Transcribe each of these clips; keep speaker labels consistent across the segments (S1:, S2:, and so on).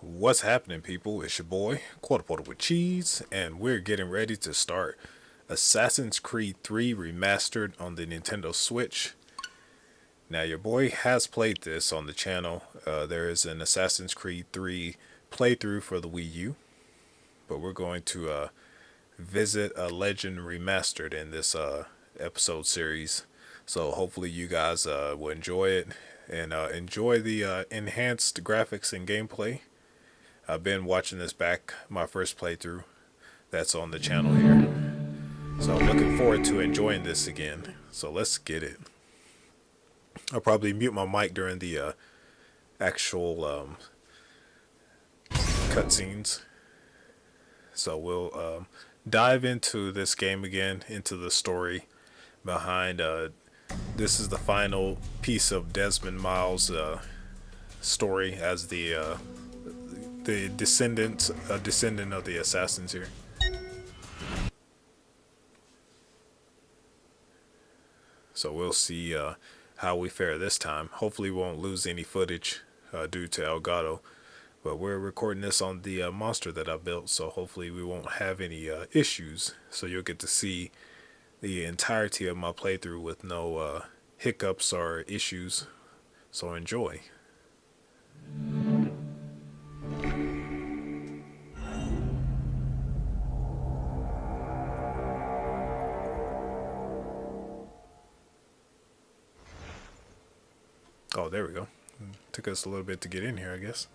S1: What's happening, people? It's your boy, Quarter Porter with Cheese, and we're getting ready to start Assassin's Creed 3 Remastered on the Nintendo Switch. Now, your boy has played this on the channel. There is an Assassin's Creed 3 playthrough for the Wii U, but we're going to visit a Legend Remastered in this episode series. So hopefully you guys will enjoy it and enjoy the enhanced graphics and gameplay. I've been watching this back, my first playthrough that's on the channel here. So I'm looking forward to enjoying this again. So let's get it. I'll probably mute my mic during the actual cutscenes. So we'll dive into this game again, into the story behind. This is the final piece of Desmond Miles' story as the descendant of the assassins here. So we'll see how we fare this time. Hopefully we won't lose any footage due to Elgato. But we're recording this on the monster that I built, so hopefully we won't have any issues. So you'll get to see the entirety of my playthrough with no hiccups or issues. So enjoy. Oh, there we go. Took us a little bit to get in here, I guess.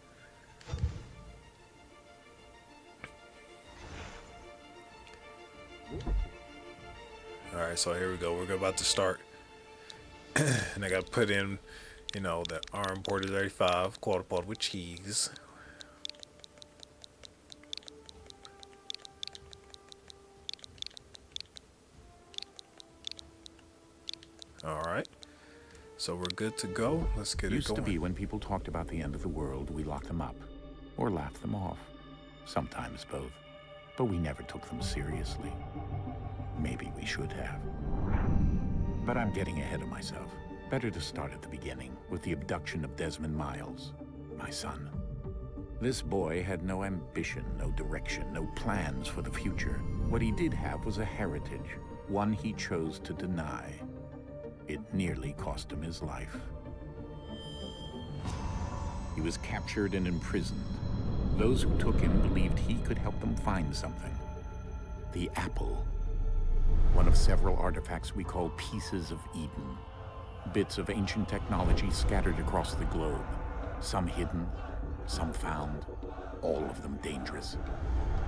S1: Alright, so here we go. We're about to start. And I got to put in, you know, the arm border 35, quarter pot with cheese. Alright. So we're good to go. Let's get it going.
S2: Used to be when people talked about the end of the world, we locked them up or laughed them off. Sometimes both. But we never took them seriously. Maybe we should have. But I'm getting ahead of myself. Better to start at the beginning with the abduction of Desmond Miles, my son. This boy had no ambition, no direction, no plans for the future. What he did have was a heritage, one he chose to deny. It nearly cost him his life. He was captured and imprisoned. Those who took him believed he could help them find something. The apple. One of several artifacts we call pieces of Eden. Bits of ancient technology scattered across the globe. Some hidden, some found, all of them dangerous.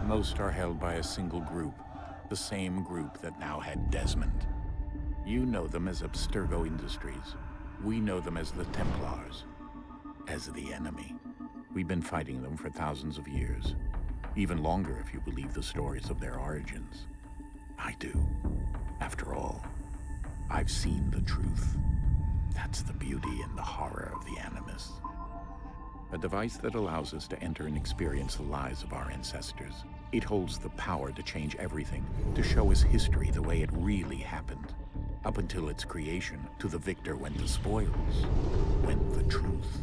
S2: Most are held by a single group, the same group that now had Desmond. You know them as Abstergo Industries. We know them as the Templars, as the enemy. We've been fighting them for thousands of years, even longer if you believe the stories of their origins. I do. After all, I've seen the truth. That's the beauty and the horror of the Animus. A device that allows us to enter and experience the lives of our ancestors. It holds the power to change everything, to show us history the way it really happened. Up until its creation, to the victor went the spoils, went the truth.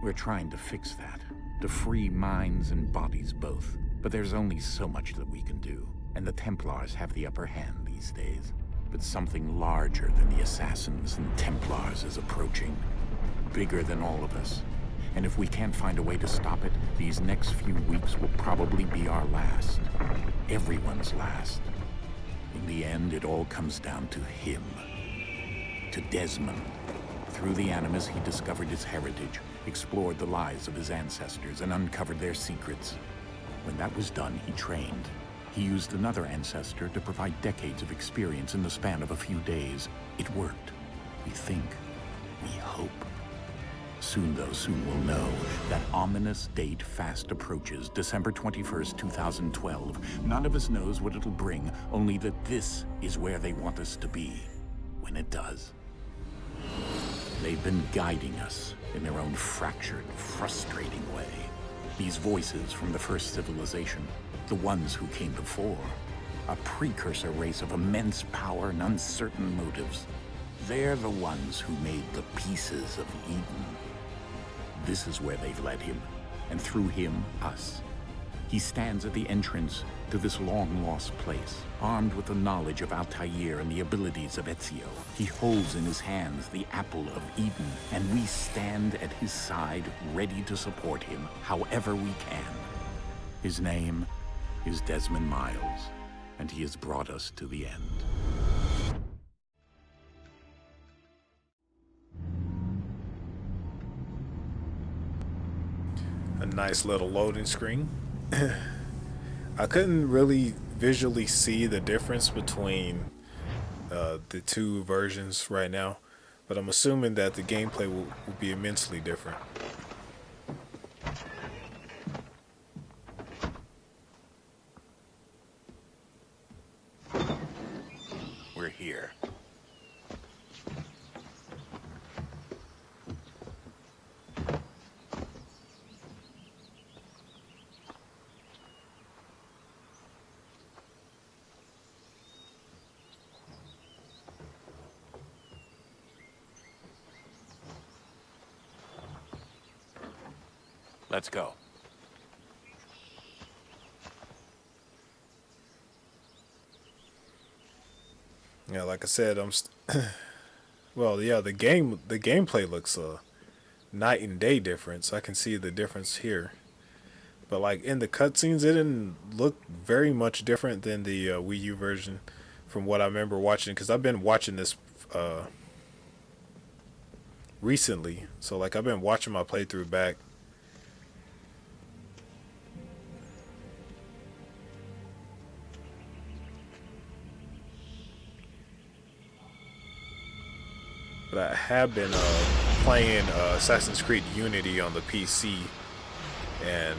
S2: We're trying to fix that, to free minds and bodies both. But there's only so much that we can do, and the Templars have the upper hand these days. But something larger than the Assassins and Templars is approaching, bigger than all of us. And if we can't find a way to stop it, these next few weeks will probably be our last. Everyone's last. In the end, it all comes down to him. To Desmond. Through the Animus, he discovered his heritage, explored the lives of his ancestors, and uncovered their secrets. When that was done, he trained. He used another ancestor to provide decades of experience in the span of a few days. It worked. We think. We hope. Soon, though, soon we'll know. That ominous date fast approaches, December 21st, 2012. None of us knows what it'll bring, only that this is where they want us to be, when it does. They've been guiding us in their own fractured, frustrating way. These voices from the first civilization, the ones who came before, a precursor race of immense power and uncertain motives. They're the ones who made the pieces of Eden. This is where they've led him, and through him, us. He stands at the entrance to this long-lost place, armed with the knowledge of Altair and the abilities of Ezio. He holds in his hands the Apple of Eden, and we stand at his side, ready to support him however we can. His name is Desmond Miles, and he has brought us to the end.
S1: A nice little loading screen. I couldn't really visually see the difference between the two versions right now, but I'm assuming that the gameplay will be immensely different.
S2: We're here. Let's go.
S1: Yeah, like I said, well, yeah, the gameplay looks night and day difference. I can see the difference here, but like in the cutscenes, it didn't look very much different than the Wii U version, from what I remember watching. Because I've been watching this recently, so like I've been watching my playthrough back. But I have been playing Assassin's Creed Unity on the PC, and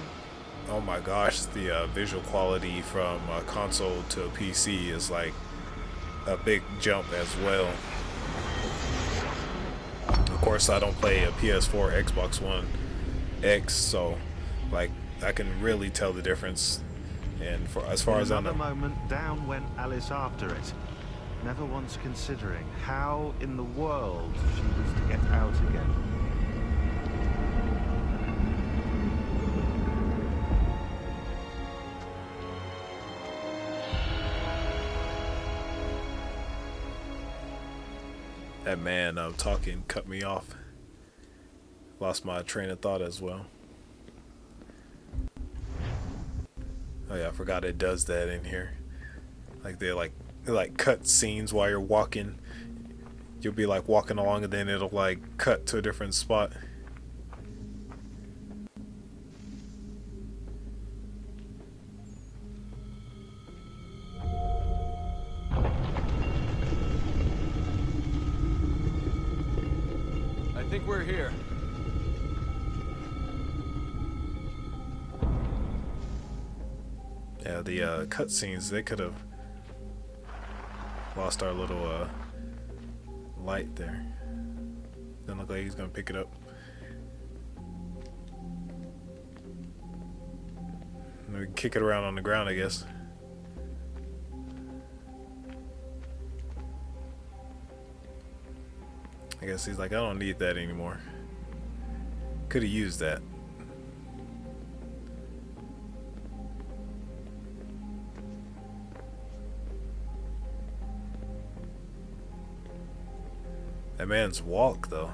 S1: oh my gosh, the visual quality from console to PC is like a big jump as well. Of course, I don't play a PS4, Xbox One X, so like I can really tell the difference. And as far as I know,
S3: moment, down went Alice after it, never once considering how in the world she was to get out again.
S1: that man talking cut me off. Lost my train of thought as well. Oh yeah, I forgot it does that in here. Like they like cut scenes while you're walking. You'll be like walking along and then it'll like cut to a different spot.
S4: I think we're here.
S1: Yeah, the cut scenes, they could have lost our little light there. Doesn't look like he's gonna pick it up. We can kick it around on the ground, I guess. I guess he's like, I don't need that anymore. Could have used that. That man's walk, though.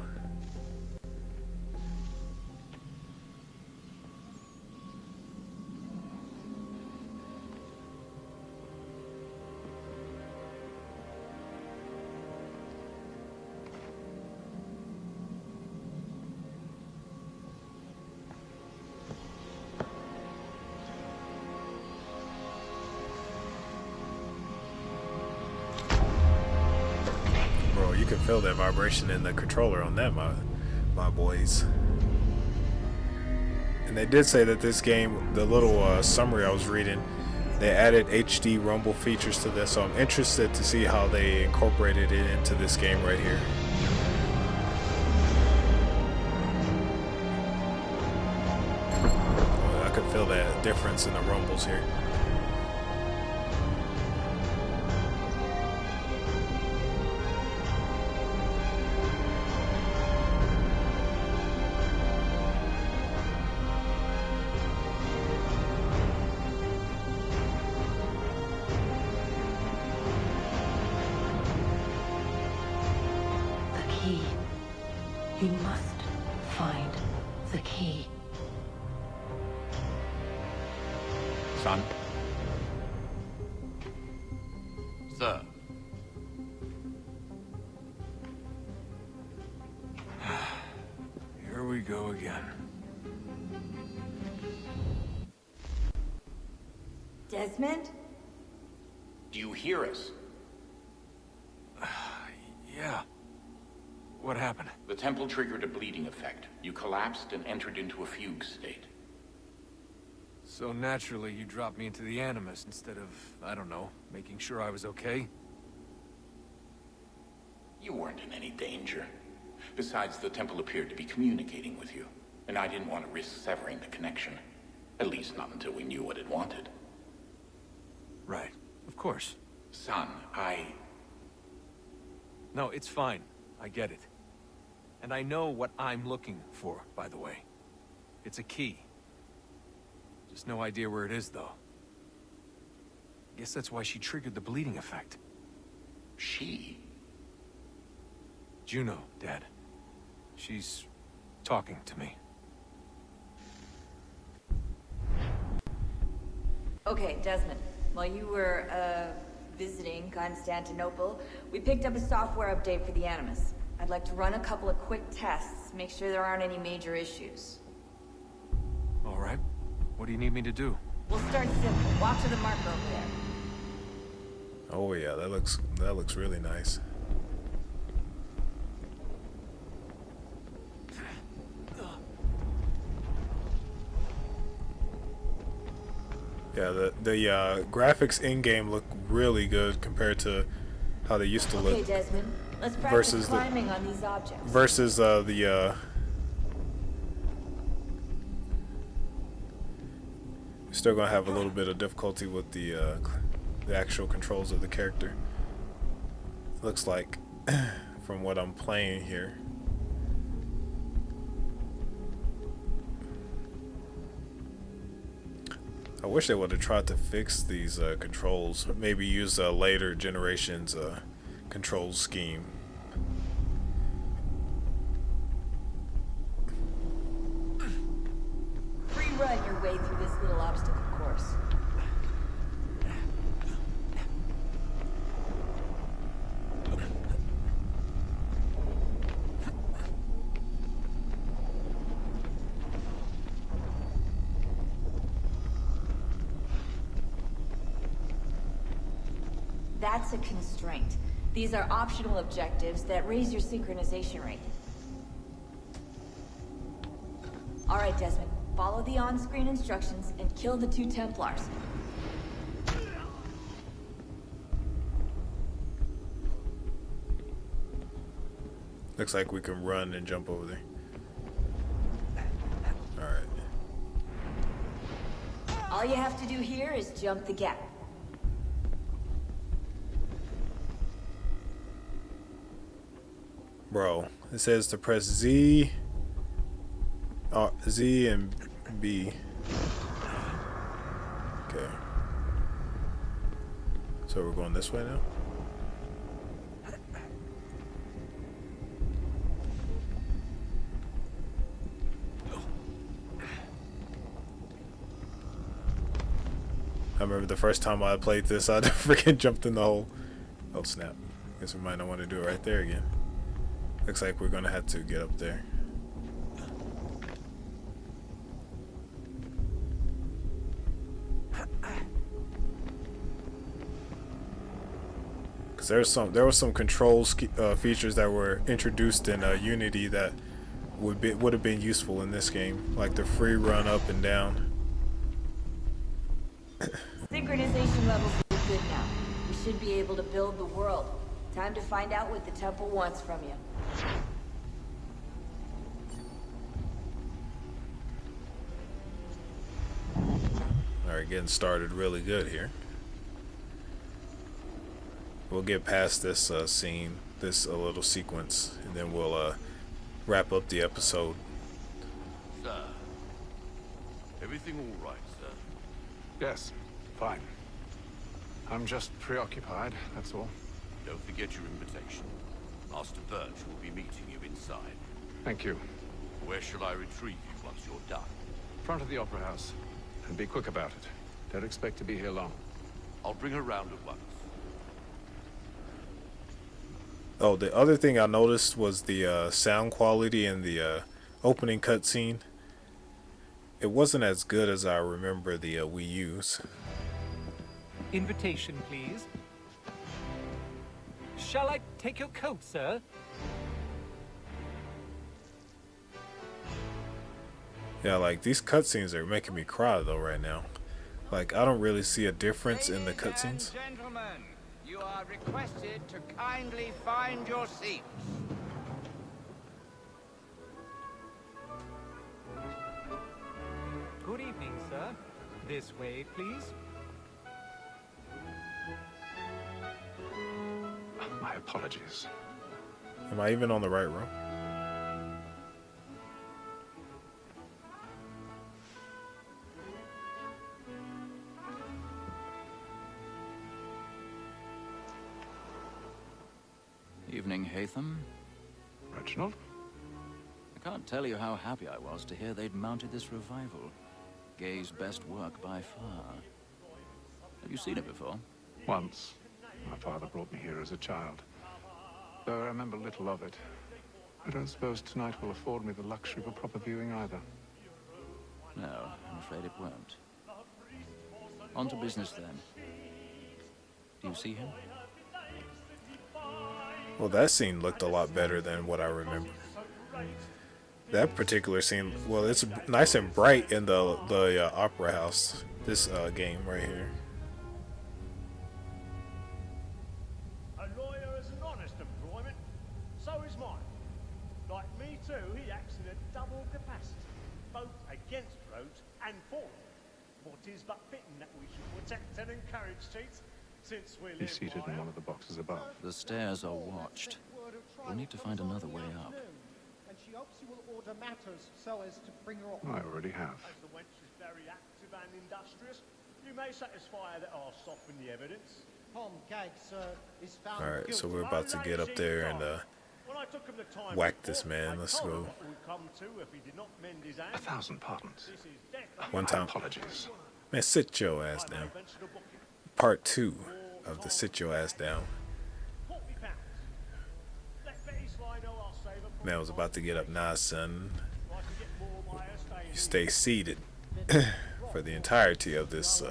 S1: You can feel that vibration in the controller on that, my boys. And they did say that this game, the little summary I was reading, they added HD rumble features to this, so I'm interested to see how they incorporated it into this game right here. I could feel that difference in the rumbles here.
S4: You must find the key.
S2: Son,
S5: Sir.
S6: Here we go again.
S7: Desmond?
S2: do you hear us?
S6: Yeah. What happened?
S2: The temple triggered a bleeding effect. You collapsed and entered into a fugue state.
S6: So naturally, you dropped me into the Animus instead of, I don't know, making sure I was okay?
S2: You weren't in any danger. Besides, the temple appeared to be communicating with you, and I didn't want to risk severing the connection. At least not until we knew what it wanted.
S6: Right. Of course.
S2: Son,
S6: No, it's fine. I get it. And I know what I'm looking for, by the way. It's a key. Just no idea where it is, though. Guess that's why she triggered the bleeding effect.
S2: She?
S6: Juno, Dad. She's talking to me.
S7: Okay, Desmond. While you were, visiting Constantinople, we picked up a software update for the Animus. I'd like to run a couple of quick tests, make sure there aren't any major issues.
S6: All right. What do you need me to do?
S7: We'll start simple. Walk to the marker over there.
S1: Oh yeah, that looks really nice. Yeah, the graphics in game look really good compared to how they used to
S7: Okay,
S1: look
S7: Desmond. Let's practice
S1: versus
S7: climbing on these objects.
S1: versus the still gonna have a little bit of difficulty with the actual controls of the character. Looks like from what I'm playing here. I wish they would have tried to fix these controls. Maybe use a later generation's control scheme.
S7: Free run your way through this little obstacle course. That's a constraint. These are optional objectives that raise your synchronization rate. All right, Desmond. Follow the on-screen instructions and kill the 2 Templars.
S1: Looks like we can run and jump over there. Alright.
S7: All you have to do here is jump the gap.
S1: Bro, it says to press Z, Z and B. Okay. So we're going this way now? I remember the first time I played this, I freaking jumped in the hole. Oh snap. Guess we might not want to do it right there again. Looks like we're gonna have to get up there. Cause there were some control features that were introduced in Unity that would have been useful in this game, like the free run up and down.
S7: Synchronization levels are good now. We should be able to build the world. Time to find out what the temple wants from you.
S1: Alright, getting started really good here. We'll get past this scene, this little sequence, and then we'll wrap up the episode.
S5: Sir. Everything all right, sir?
S8: Yes, fine. I'm just preoccupied, that's all.
S5: Don't forget your invitation. Master Birch will be meeting you inside.
S8: Thank you.
S5: Where shall I retrieve you once you're done?
S8: Front of the Opera House. And be quick about it. Don't expect to be here long.
S5: I'll bring her round at once.
S1: Oh, the other thing I noticed was the sound quality in the opening cutscene. It wasn't as good as I remember the Wii U's.
S9: Invitation, please. Shall I take your coat, sir?
S1: Yeah, like these cutscenes are making me cry though right now. Like I don't really see a difference in the cutscenes.
S10: Gentlemen, you are requested to kindly find your seats.
S9: Good evening, sir. This way, please.
S8: My apologies.
S1: Am I even on the right row?
S11: Evening, Hatham.
S8: Reginald?
S11: I can't tell you how happy I was to hear they'd mounted this revival. Gay's best work by far. Have you seen it before?
S8: Once. My father brought me here as a child. Though I remember little of it. I don't suppose tonight will afford me the luxury of a proper viewing either.
S11: No, I'm afraid it won't. On to business then. Do you see him?
S1: Well, that scene looked a lot better than what I remember. That particular scene, well, it's nice and bright in the Opera House. This game right here.
S12: A lawyer is an honest employment. So is mine. Like me too, he acts in a double capacity, both against roads and for them. What is but fitting that we should protect and encourage cheats, since we live.
S8: He's seated in one of the boxes above.
S11: The stairs are watched. We'll need to find another way up.
S13: And she hopes you will order matters so as to bring her up.
S8: I already have.
S12: As the wench is very active and industrious, you may satisfy her that I'll soften the evidence.
S13: Tom Gaggs is found
S1: Alright, so
S13: guilty.
S1: we're about to get up there and
S12: When I took him the time
S1: whack
S12: before,
S1: this man.
S12: I
S1: Let's
S12: told
S1: go.
S12: him what would come to if he did not mend his hand.
S8: 1,000 pardons.
S12: This is death.
S1: one
S8: My
S1: time.
S8: apologies.
S1: Man, sit your ass down. Part 2 of the sit your ass down. Man was about to get up. Nah, son. You stay seated for the entirety of this.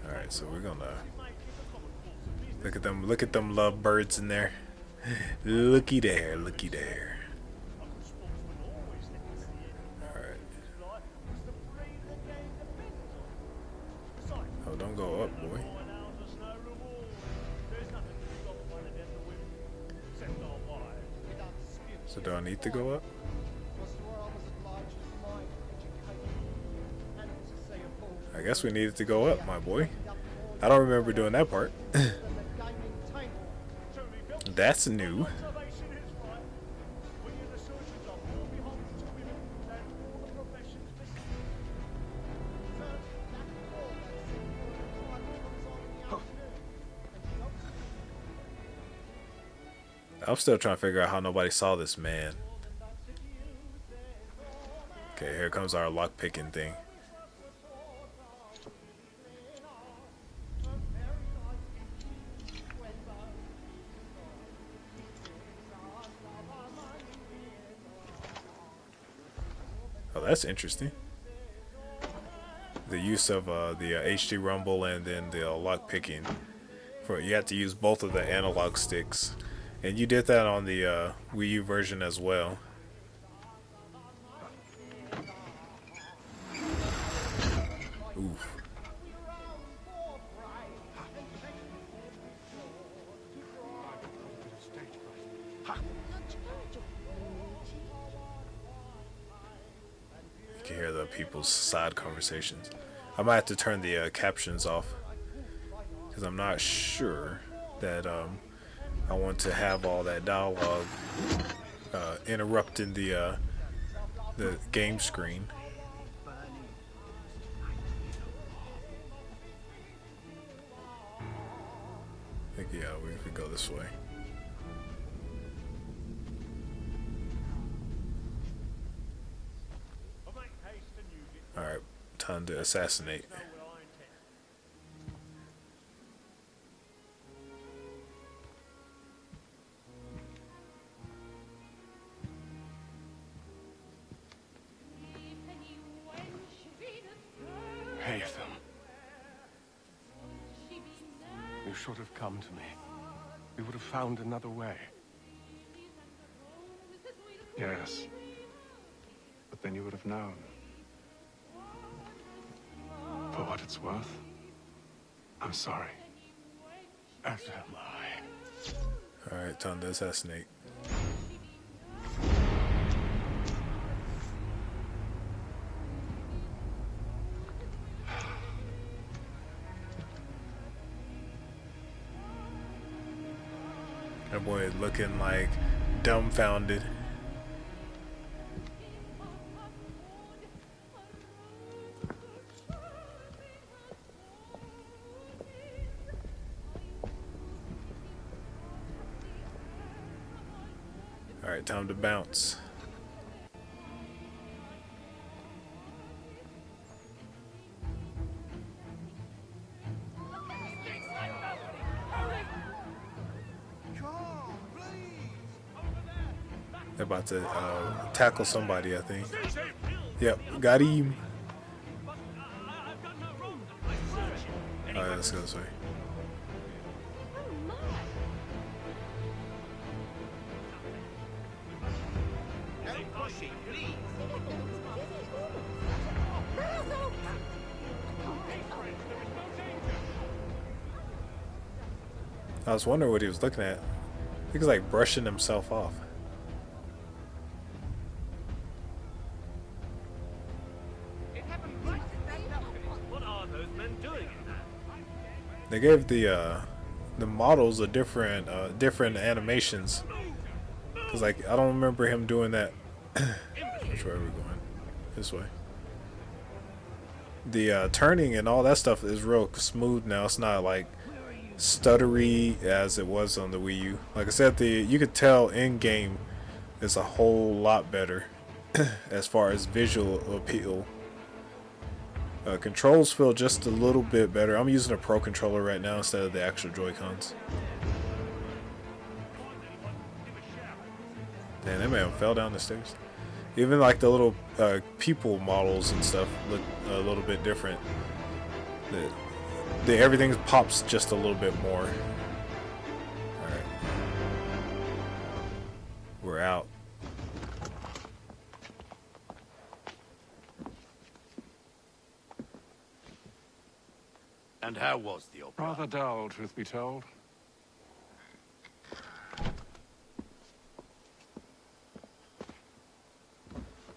S1: Alright, so we're gonna look at them. Look at them love birds in there. Looky there. Looky there. Oh, don't go up, boy. So do I need to go up? I guess we needed to go up, my boy. I don't remember doing that part. That's new. I'm still trying to figure out how nobody saw this man. Okay, here comes our lock picking thing. Oh, that's interesting. The use of the HD rumble and then the lock picking. For you have to use both of the analog sticks. And you did that on the Wii U version as well. Oof. You can hear the people's side conversations. I might have to turn the captions off because I'm not sure that I want to have all that dialogue interrupting the game screen. think, yeah, we could go this way. Alright, time to assassinate.
S14: Haytham. You should have come to me. We would have found another way.
S8: Yes. But then you would have known. For what it's worth, I'm sorry.
S14: As am I.
S1: Alright, time to assassinate. That boy is looking like dumbfounded. Alright, time to bounce. They're about to tackle somebody, I think. Yep, got him. Alright, let's go this way. I was wondering what he was looking at. He was like brushing himself off.
S12: What are those men doing in there?
S1: They gave the models a different animations. Cause like I don't remember him doing that. Which way are we going? This way. The turning and all that stuff is real smooth now. It's not like stuttery as it was on the Wii U. Like I said, you could tell in game is a whole lot better as far as visual appeal. Controls feel just a little bit better. I'm using a Pro controller right now instead of the actual Joy-Cons. Damn, that man fell down the stairs. Even like the little people models and stuff look a little bit different. Everything pops just a little bit more. Alright. We're out.
S5: And how was the opera?
S8: Rather dull, truth be told.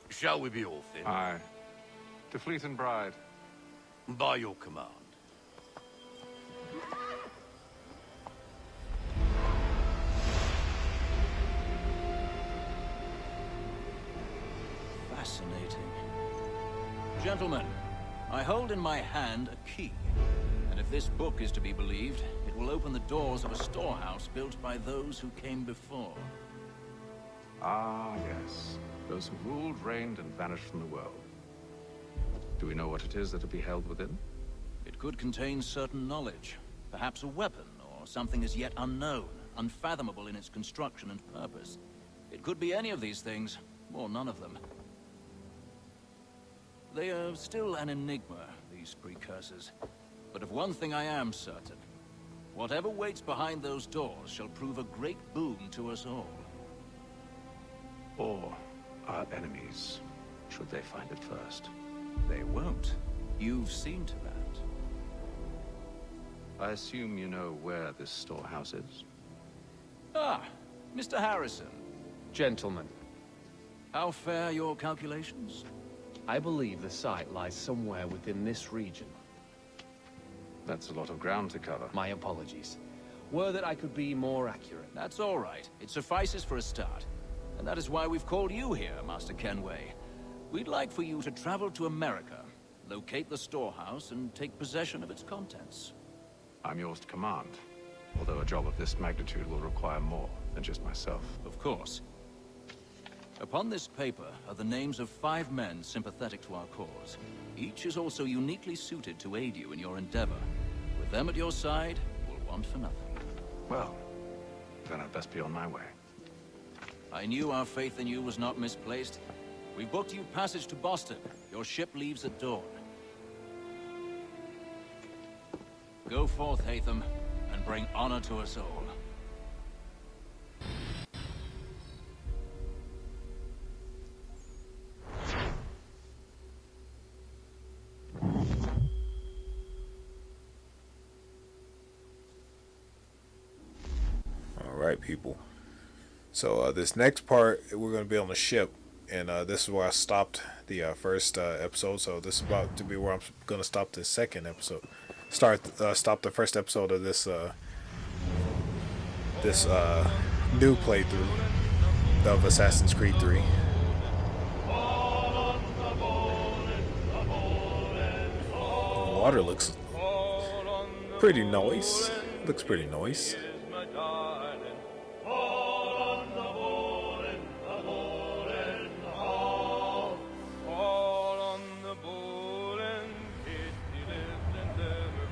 S5: Shall we be off then?
S8: Aye. To Fleet and Bride.
S5: By your command.
S11: Fascinating. Gentlemen, I hold in my hand a key. And if this book is to be believed, it will open the doors of a storehouse built by those who came before.
S8: Ah, yes. Those who ruled, reigned, and vanished from the world. Do we know what it is that will be held within?
S11: It could contain certain knowledge. Perhaps a weapon, or something as yet unknown, unfathomable in its construction and purpose. It could be any of these things, or none of them. They are still an enigma, these precursors. But of one thing I am certain. Whatever waits behind those doors shall prove a great boon to us all.
S8: Or our enemies, should they find it first.
S11: They won't. You've seen to that.
S8: I assume you know where this storehouse is?
S11: Ah, Mr. Harrison.
S15: Gentlemen,
S11: How fare your calculations?
S15: I believe the site lies somewhere within this region.
S8: That's a lot of ground to cover.
S15: My apologies. Were that I could be more accurate.
S11: That's all right. It suffices for a start. And that is why we've called you here, Master Kenway. We'd like for you to travel to America, locate the storehouse, and take possession of its contents.
S8: I'm yours to command. Although a job of this magnitude will require more than just myself.
S11: Of course. Upon this paper are the names of 5 men sympathetic to our cause. Each is also uniquely suited to aid you in your endeavor. With them at your side, you will want for nothing.
S8: Well, then I'd best be on my way.
S11: I knew our faith in you was not misplaced. We booked you passage to Boston. Your ship leaves at dawn. Go forth, Hatham, and bring honor to us all.
S1: Alright, people. So this next part, we're going to be on the ship. And this is where I stopped the first episode. So this is about to be where I'm going to stop the second episode. Stop the first episode of this new playthrough of Assassin's Creed 3. The water looks pretty nice. Looks pretty nice.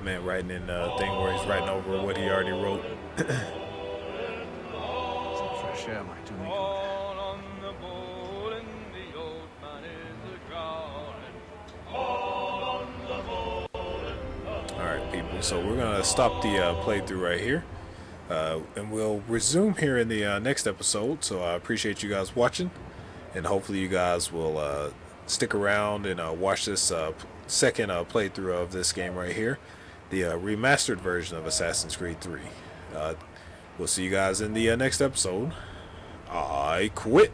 S1: Man writing in a thing where he's writing over what he already wrote.
S8: Some fresh air might do me good.
S1: Alright, people, so we're going to stop the playthrough right here. And we'll resume here in the next episode. So I appreciate you guys watching. And hopefully you guys will stick around and watch this second playthrough of this game right here. The remastered version of Assassin's Creed 3. We'll see you guys in the next episode. I quit.